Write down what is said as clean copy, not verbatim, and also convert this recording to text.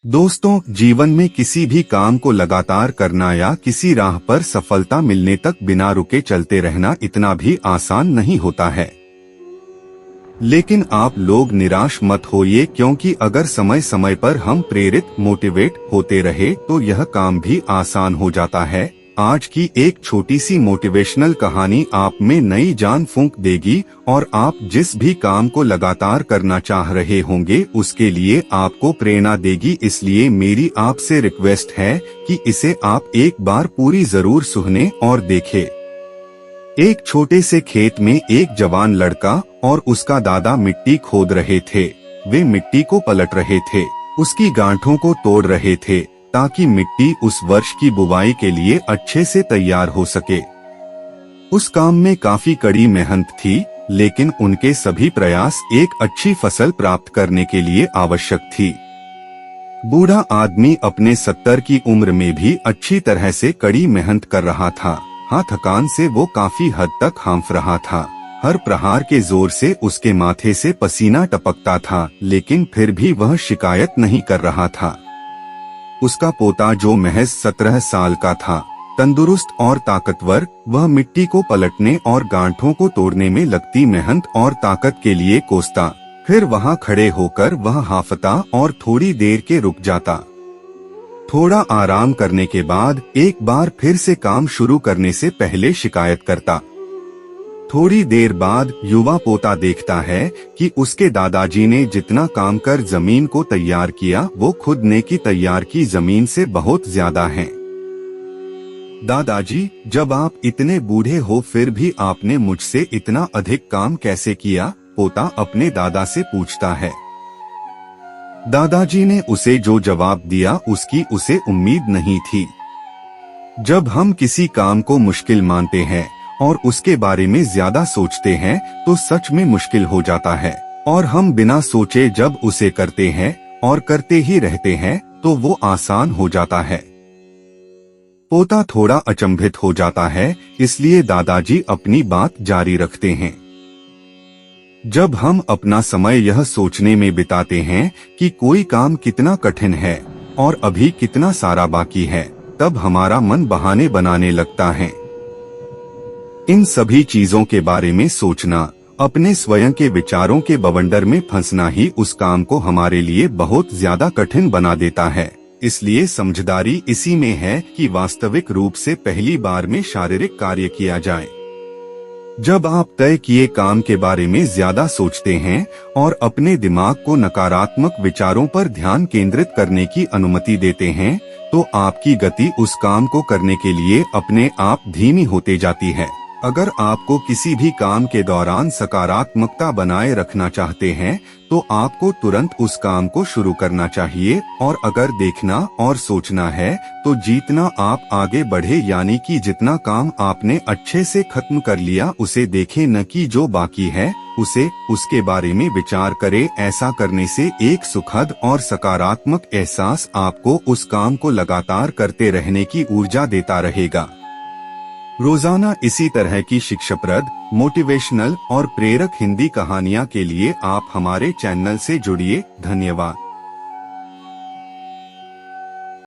दोस्तों, जीवन में किसी भी काम को लगातार करना या किसी राह पर सफलता मिलने तक बिना रुके चलते रहना इतना भी आसान नहीं होता है। लेकिन आप लोग निराश मत होइए, क्योंकि अगर समय समय पर हम प्रेरित मोटिवेट होते रहे तो यह काम भी आसान हो जाता है। आज की एक छोटी सी मोटिवेशनल कहानी आप में नई जान फूंक देगी और आप जिस भी काम को लगातार करना चाह रहे होंगे उसके लिए आपको प्रेरणा देगी। इसलिए मेरी आपसे रिक्वेस्ट है कि इसे आप एक बार पूरी जरूर सुने और देखें। एक छोटे से खेत में एक जवान लड़का और उसका दादा मिट्टी खोद रहे थे। वे मिट्टी को पलट रहे थे, उसकी गांठों को तोड़ रहे थे ताकि मिट्टी उस वर्ष की बुवाई के लिए अच्छे से तैयार हो सके। उस काम में काफी कड़ी मेहनत थी, लेकिन उनके सभी प्रयास एक अच्छी फसल प्राप्त करने के लिए आवश्यक थी। बूढ़ा आदमी अपने 70 की उम्र में भी अच्छी तरह से कड़ी मेहनत कर रहा था। हाँ, थकान से वो काफी हद तक हांफ रहा था। हर प्रहार के जोर से उसके माथे से पसीना टपकता था, लेकिन फिर भी वह शिकायत नहीं कर रहा था। उसका पोता, जो महज 17 साल का था, तंदुरुस्त और ताकतवर, वह मिट्टी को पलटने और गांठों को तोड़ने में लगती मेहनत और ताकत के लिए कोसता। फिर वहां खड़े होकर वह हांफता और थोड़ी देर के रुक जाता। थोड़ा आराम करने के बाद एक बार फिर से काम शुरू करने से पहले शिकायत करता। थोड़ी देर बाद युवा पोता देखता है कि उसके दादाजी ने जितना काम कर जमीन को तैयार किया वो खुद ने की तैयार की जमीन से बहुत ज्यादा है। दादाजी, जब आप इतने बूढ़े हो फिर भी आपने मुझसे इतना अधिक काम कैसे किया? पोता अपने दादा से पूछता है। दादाजी ने उसे जो जवाब दिया उसकी उसे उम्मीद नहीं थी। जब हम किसी काम को मुश्किल मानते हैं और उसके बारे में ज्यादा सोचते हैं तो सच में मुश्किल हो जाता है, और हम बिना सोचे जब उसे करते हैं और करते ही रहते हैं तो वो आसान हो जाता है। पोता थोड़ा अचंभित हो जाता है, इसलिए दादाजी अपनी बात जारी रखते हैं। जब हम अपना समय यह सोचने में बिताते हैं कि कोई काम कितना कठिन है और अभी कितना सारा बाकी है, तब हमारा मन बहाने बनाने लगता है। इन सभी चीजों के बारे में सोचना, अपने स्वयं के विचारों के बवंडर में फंसना ही उस काम को हमारे लिए बहुत ज्यादा कठिन बना देता है। इसलिए समझदारी इसी में है कि वास्तविक रूप से पहली बार में शारीरिक कार्य किया जाए। जब आप तय किए काम के बारे में ज्यादा सोचते हैं और अपने दिमाग को नकारात्मक विचारों पर ध्यान केंद्रित करने की अनुमति देते हैं, तो आपकी गति उस काम को करने के लिए अपने आप धीमी होते जाती है। अगर आपको किसी भी काम के दौरान सकारात्मकता बनाए रखना चाहते हैं तो आपको तुरंत उस काम को शुरू करना चाहिए, और अगर देखना और सोचना है तो जितना आप आगे बढ़े, यानी कि जितना काम आपने अच्छे से खत्म कर लिया उसे देखें, न कि जो बाकी है उसे, उसके बारे में विचार करें। ऐसा करने से एक सुखद और सकारात्मक एहसास आपको उस काम को लगातार करते रहने की ऊर्जा देता रहेगा। रोजाना इसी तरह की शिक्षाप्रद, मोटिवेशनल और प्रेरक हिंदी कहानियाँ के लिए आप हमारे चैनल से जुड़िए। धन्यवाद।